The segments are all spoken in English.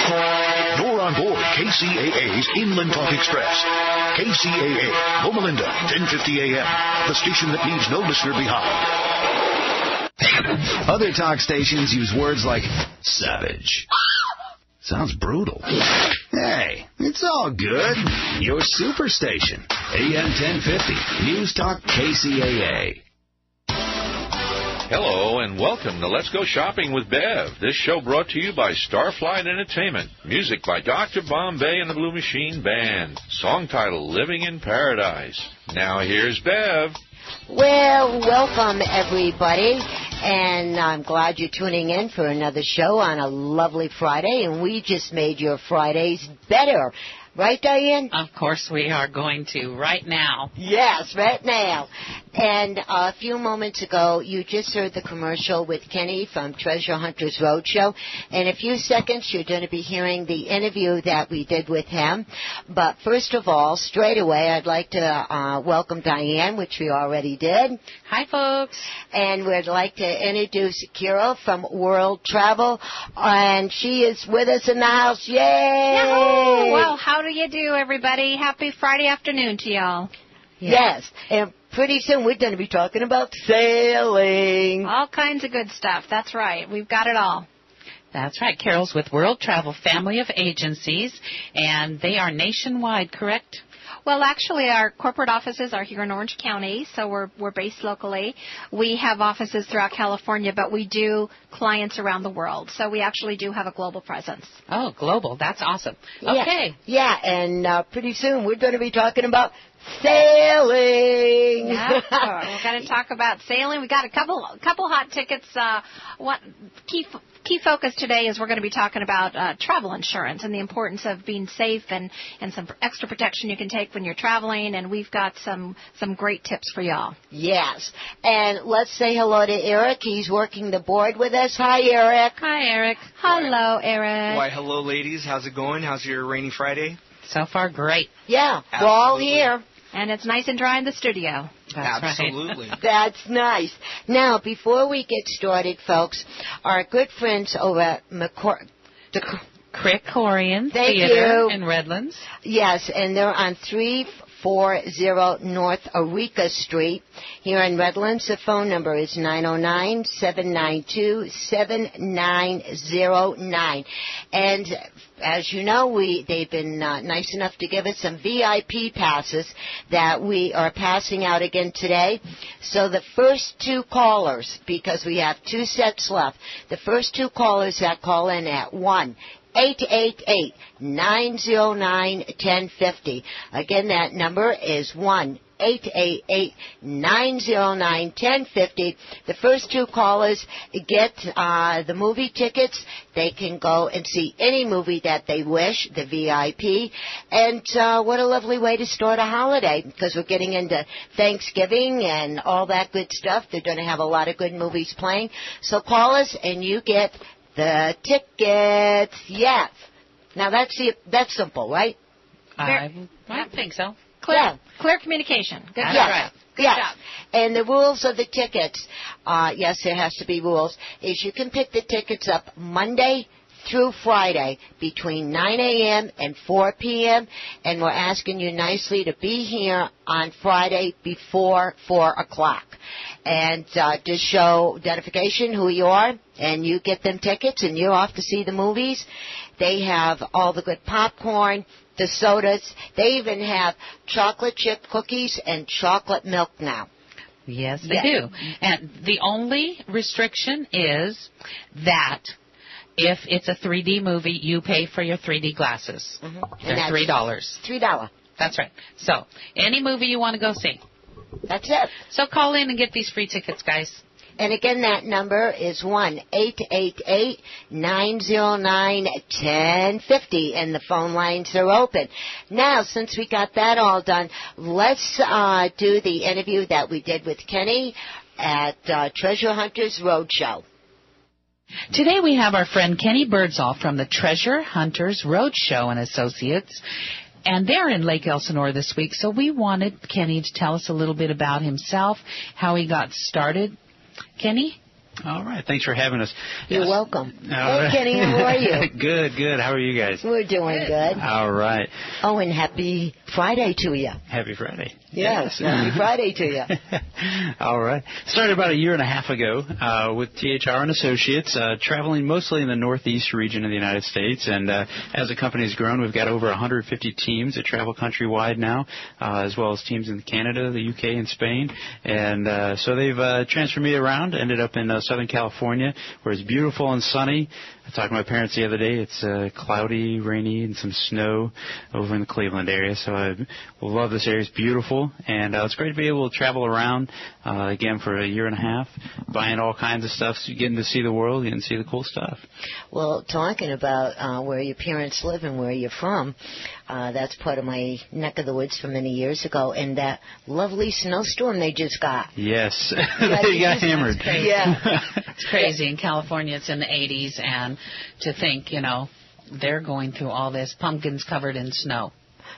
You're on board KCAA's Inland Talk Express. KCAA, Loma Linda, 1050 AM, the station that leaves no listener behind. Other talk stations use words like savage. Sounds brutal. Hey, it's all good. Your superstation, AM 1050, News Talk KCAA. Hello and welcome to Let's Go Shopping with Bev. This show brought to you by Starflight Entertainment. Music by Dr. Bombay and the Blue Machine Band. Song title, Living in Paradise. Now here's Bev. Well, welcome everybody, and I'm glad you're tuning in for another show on a lovely Friday, and we just made your Fridays better. Right, Diane? Of course we are going to, right now. Yes, right now. And a few moments ago, you just heard the commercial with Kenny from Treasure Hunters Roadshow. In a few seconds, you're going to be hearing the interview that we did with him. But first of all, straight away, I'd like to welcome Diane, which we already did. Hi, folks. And we'd like to introduce Kira from World Travel. And she is with us in the house. Yay! Yahoo! Well, how do you do, everybody? Happy Friday afternoon to y'all. Yes. And pretty soon we're going to be talking about sailing. All kinds of good stuff. That's right. We've got it all. That's right. Carol's with World Travel, family of agencies, and they are nationwide, correct? Well, actually, our corporate offices are here in Orange County, so we're based locally. We have offices throughout California, but we do clients around the world. So we actually do have a global presence. Oh, global. That's awesome. Okay. Yeah, and pretty soon we're going to be talking about sailing. Yeah, we're going to talk about sailing. We got a couple hot tickets. Key focus today is we're going to be talking about travel insurance and the importance of being safe and some extra protection you can take when you're traveling. And we've got some great tips for y'all. Yes. And let's say hello to Eric. He's working the board with us. Hi, Eric. Hi, Eric. Hello, Eric. Why, hello, ladies. How's it going? How's your rainy Friday? So far, great. Yeah, Absolutely. we're all here. And it's nice and dry in the studio. That's Absolutely. Right. That's nice. Now, before we get started, folks, our good friends over at Krikorian Thank Theater you. in Redlands. Yes, and they're on 340 North Eureka Street here in Redlands. The phone number is 909-792-7909. And as you know, they've been nice enough to give us some VIP passes that we are passing out again today. So the first two callers, because we have two sets left, the first two callers that call in at 1-888-909-1050. Again, that number is 1-888-909-1050. The first two callers get the movie tickets. They can go and see any movie that they wish, the VIP. And what a lovely way to start a holiday, because we're getting into Thanksgiving and all that good stuff. They're going to have a lot of good movies playing. So call us and you get the tickets. Yes. Now that's simple, right? I think so. Clear communication. Good That's job. right. Good job. And the rules of the tickets, yes, there has to be rules, is you can pick the tickets up Monday through Friday between 9 a.m. and 4 p.m., and we're asking you nicely to be here on Friday before 4 o'clock. And just show identification, who you are, and you get them tickets, and you're off to see the movies. They have all the good popcorn, the sodas. They even have chocolate chip cookies and chocolate milk now. Yes, they do. And the only restriction is that if it's a 3D movie, you pay for your 3D glasses. Mm-hmm. They're $3. $3. That's right. So, any movie you want to go see. That's it. So call in and get these free tickets, guys. And again, that number is 1-888-909-1050, and the phone lines are open. Now, since we got that all done, let's do the interview that we did with Kenny at Treasure Hunters Roadshow. Today we have our friend Kenny Birdsall from the Treasure Hunters Roadshow and Associates. And they're in Lake Elsinore this week, so we wanted Kenny to tell us a little bit about himself, how he got started. Kenny? All right. Thanks for having us. You're welcome. All hey, right. Kenny, how are you? Good. How are you guys? We're doing good. All right. Oh, and happy Friday to you. Happy Friday. Yes, happy Friday to you. All right. Started about a year and a half ago with THR and Associates, traveling mostly in the Northeast region of the United States. And as the company has grown, we've got over 150 teams that travel countrywide now, as well as teams in Canada, the UK, and Spain. And so they've transferred me around, ended up in Southern California, where it's beautiful and sunny. I talked to my parents the other day. It's cloudy, rainy, and some snow over in the Cleveland area. So I love this area. It's beautiful. And it's great to be able to travel around, again, for a year and a half, buying all kinds of stuff, getting to see the world, getting to see the cool stuff. Well, talking about where your parents live and where you're from, that's part of my neck of the woods from many years ago. And that lovely snowstorm they just got. Yes. They got hammered. Yeah. It's crazy. In California, it's in the 80s. And to think, they're going through all this, pumpkins covered in snow.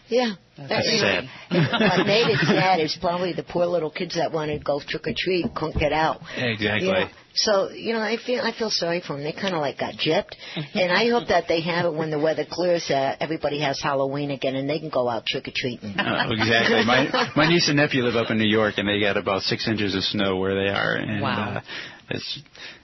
Yeah. That's sad. What made it sad is probably the poor little kids that wanted to go trick-or-treat couldn't get out. Exactly. So, I feel sorry for them. They kind of got gypped. And I hope that they have it when the weather clears, everybody has Halloween again and they can go out trick-or-treating. Exactly. My niece and nephew live up in New York, and they got about 6 inches of snow where they are. And, wow. It's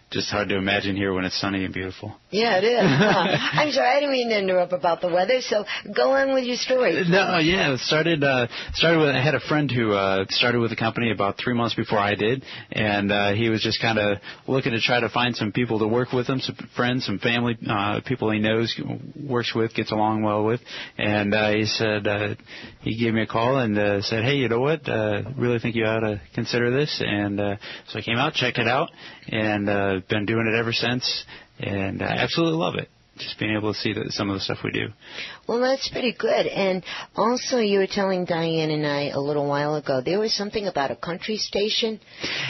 just hard to imagine here when it's sunny and beautiful. Yeah, it is. I'm sorry, I didn't mean to interrupt about the weather, so go on with your story. No, yeah, it started with, I had a friend who started with the company about 3 months before I did, and he was just kind of looking to try to find some people to work with him, some friends, some family, people he knows, works with, gets along well with, and he said, he gave me a call and said, hey, you know what, really think you ought to consider this, and so I came out, checked it out, and been doing it ever since, and I absolutely love it. Just being able to see some of the stuff we do. Well, that's pretty good. And also, you were telling Diane and I a little while ago, there was something about a country station.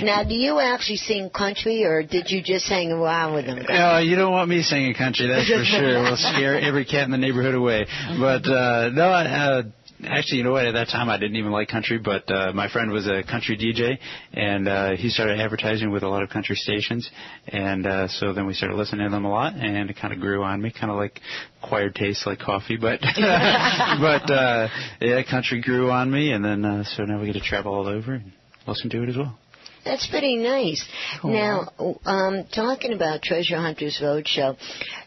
Now, do you actually sing country, or did you just hang around with them? You don't want me singing country, that's for sure. We'll scare every cat in the neighborhood away. But, no, actually, you know what? At that time, I didn't even like country, but my friend was a country DJ, and he started advertising with a lot of country stations, and so then we started listening to them a lot, and it kind of grew on me, kind of like acquired taste like coffee, but yeah, country grew on me, and then so now we get to travel all over and listen to it as well. That's pretty nice. Cool. Now, talking about Treasure Hunters Roadshow,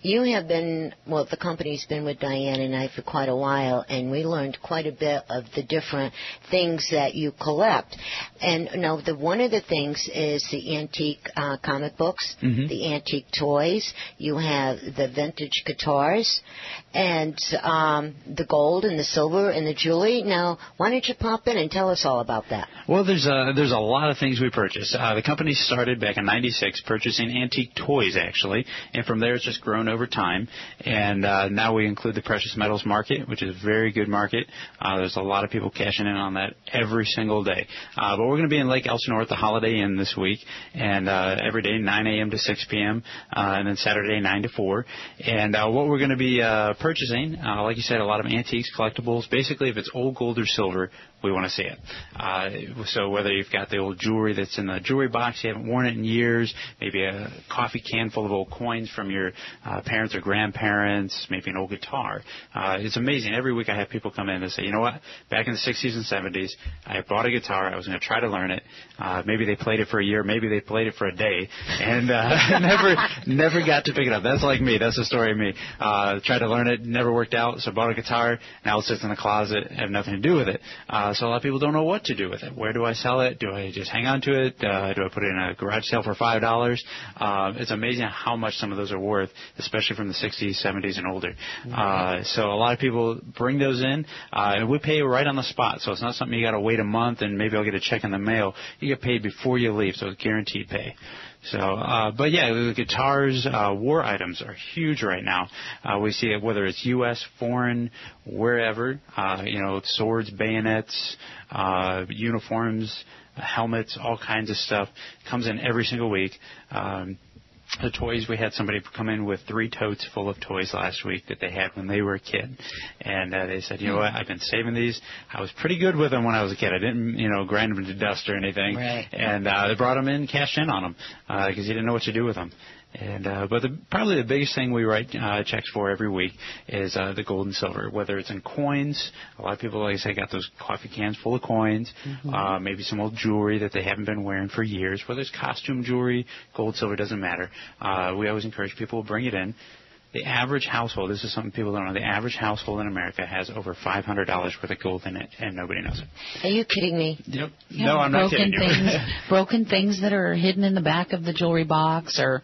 you have been, well, the company's been with Diane and I for quite a while, and we learned quite a bit of the different things that you collect. And now, one of the things is the antique comic books, the antique toys. You have the vintage guitars, and the gold and the silver and the jewelry. Now, why don't you pop in and tell us all about that? Well, there's a lot of things we purchase. The company started back in '96 purchasing antique toys, actually, and from there it's just grown over time. And now we include the precious metals market, which is a very good market. There's a lot of people cashing in on that every single day. But we're going to be in Lake Elsinore at the Holiday Inn this week, and every day 9 a.m. to 6 p.m., and then Saturday 9 to 4. And what we're going to be purchasing, like you said, a lot of antiques, collectibles. Basically, if it's old gold or silver, we want to see it. So whether you've got the old jewelry that's in the jewelry box, you haven't worn it in years, maybe a coffee can full of old coins from your parents or grandparents, maybe an old guitar. It's amazing. Every week I have people come in and say, you know what, back in the 60s and 70s, I bought a guitar. I was going to try to learn it. Maybe they played it for a year. Maybe they played it for a day and never got to pick it up. That's like me. That's the story of me. Tried to learn it, never worked out, so bought a guitar. Now it sits in the closet, have nothing to do with it. So a lot of people don't know what to do with it. Where do I sell it? Do I just hang on to it? Do I put it in a garage sale for $5? It's amazing how much some of those are worth, especially from the 60s, 70s, and older. So a lot of people bring those in, and we pay right on the spot. So it's not something you got to wait a month and maybe I'll get a check in the mail. You get paid before you leave, so it's guaranteed pay. So, but yeah, the guitars, war items are huge right now. We see it whether it's U.S., foreign, wherever, swords, bayonets, uniforms, helmets, all kinds of stuff comes in every single week. The toys, we had somebody come in with 3 totes full of toys last week that they had when they were a kid. And they said, you know what, I've been saving these. I was pretty good with them when I was a kid. I didn't, grind them to dust or anything. Right. And they brought them in, cashed in on them because you didn't know what to do with them. And but probably the biggest thing we write checks for every week is the gold and silver, whether it's in coins. A lot of people, like I say, got those coffee cans full of coins, maybe some old jewelry that they haven't been wearing for years. Whether it's costume jewelry, gold, silver, doesn't matter. We always encourage people to bring it in. The average household, this is something people don't know, the average household in America has over $500 worth of gold in it, and nobody knows it. Are you kidding me? Yep. Yeah, no, I'm not kidding you. Broken things that are hidden in the back of the jewelry box, or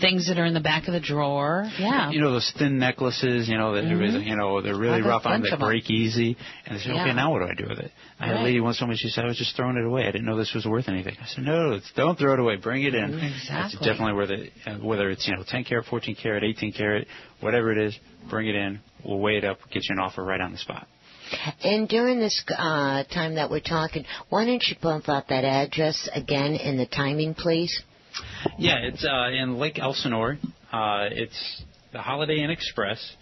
things that are in the back of the drawer. Yeah. Those thin necklaces, that they're really rough on them, they break easy. And they say, okay, now what do I do with it? I had a lady once told me, she said, I was just throwing it away. I didn't know this was worth anything. I said, no, don't throw it away. Bring it in. Exactly. It's definitely worth it. Whether it's, 10 karat, 14 karat, 18 karat, whatever it is, bring it in. We'll weigh it up, get you an offer right on the spot. And during this time that we're talking, why don't you bump out that address again in the timing, please? Yeah, it's in Lake Elsinore. It's the Holiday Inn Express.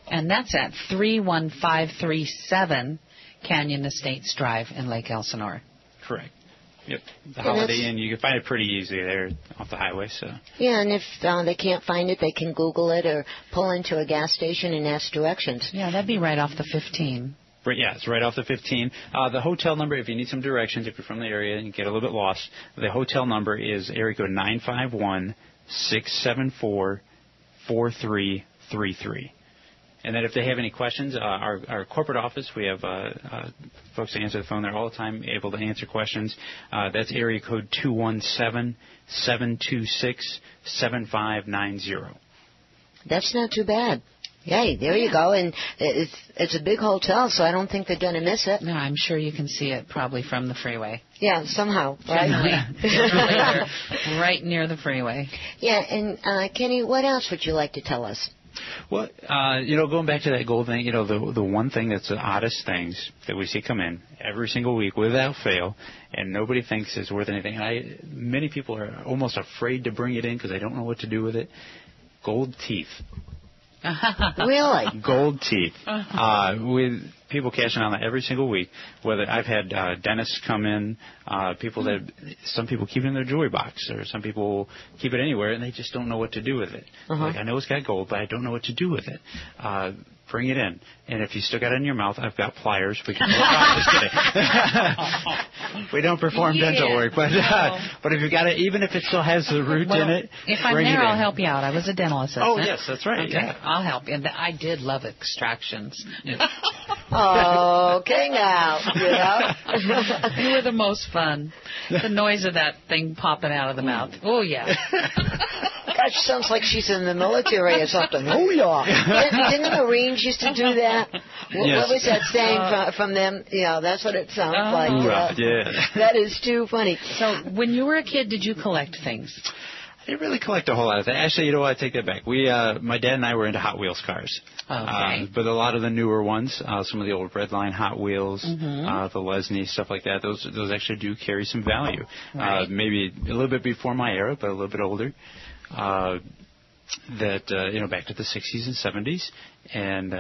And that's at 31537 Canyon Estates Drive in Lake Elsinore. Correct. Yep. The Holiday Inn, you can find it pretty easily there off the highway. So. Yeah, and if they can't find it, they can Google it or pull into a gas station and ask directions. Yeah, that'd be right off the 15. Right, yeah, it's right off the 15. The hotel number, if you need some directions, if you're from the area and you get a little bit lost, the hotel number is area code 951-674-4333. And then if they have any questions, our corporate office, we have folks that answer the phone there all the time, able to answer questions. That's area code 217-726-7590. That's not too bad. Yay, there you go. And it's a big hotel, so I don't think they're going to miss it. No, I'm sure you can see it probably from the freeway. Yeah, somehow, right? Right near the freeway. Yeah, and Kenny, what else would you like to tell us? Well, going back to that gold thing, the one thing that's the oddest things that we see come in every single week without fail, and nobody thinks is worth anything. Many people are almost afraid to bring it in because they don't know what to do with it. Gold teeth. Really? Gold teeth. With people cashing on that every single week. Whether I've had dentists come in, some people keep it in their jewelry box, or some people keep it anywhere, and they just don't know what to do with it. Like, I know it's got gold, but I don't know what to do with it. Bring it in. And if you still got it in your mouth, I've got pliers. We can just kidding. We don't perform dental work, but if you got it, even if it still has the root in it, if I'm there, I'll help you out. I was a dental assistant. Oh, yes, that's right. Okay. Yeah. I'll help you. And I did love extractions. Okay, now. They were the most fun. The noise of that thing popping out of the mouth. Oh, yeah. Gosh, sounds like she's in the military or something. Oh, yeah. Didn't the Marines used to do that? What was that saying from them? Yeah, that's what it sounds like. Yeah. That is too funny. So when you were a kid, did you collect things? I didn't really collect a whole lot of things. Actually, you know what? I take that back. My dad and I were into Hot Wheels cars. Okay. But a lot of the newer ones, some of the old Redline Hot Wheels, the Lesney, stuff like that, those actually do carry some value. Right. Maybe a little bit before my era, but a little bit older. Back to the 60s and 70s, and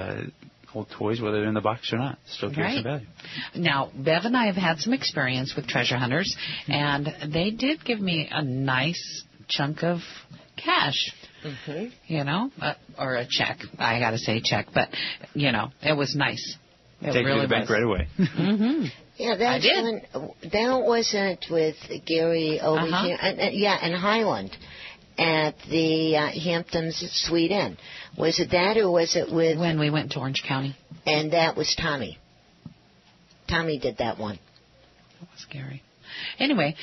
old toys, whether they're in the box or not, still carry some value. Now, Bev and I have had some experience with treasure hunters, and they did give me a nice chunk of cash. Or a check. I got to say check, but it was nice. Take it to the bank right away. Yeah, that's when that wasn't with Gary over here. And Highland at the Hamptons Sweet Inn. Was it that, or was it with... When we went to Orange County. And that was Tommy. Tommy did that one. That was Gary. Anyway,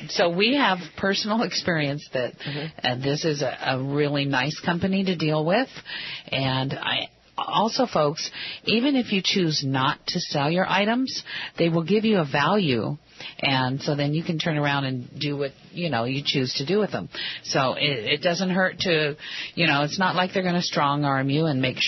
so we have personal experience that this is a really nice company to deal with. And also, folks, even if you choose not to sell your items, they will give you a value. And so then you can turn around and do what, you choose to do with them. So it doesn't hurt to, it's not like they're going to strong arm you and make sure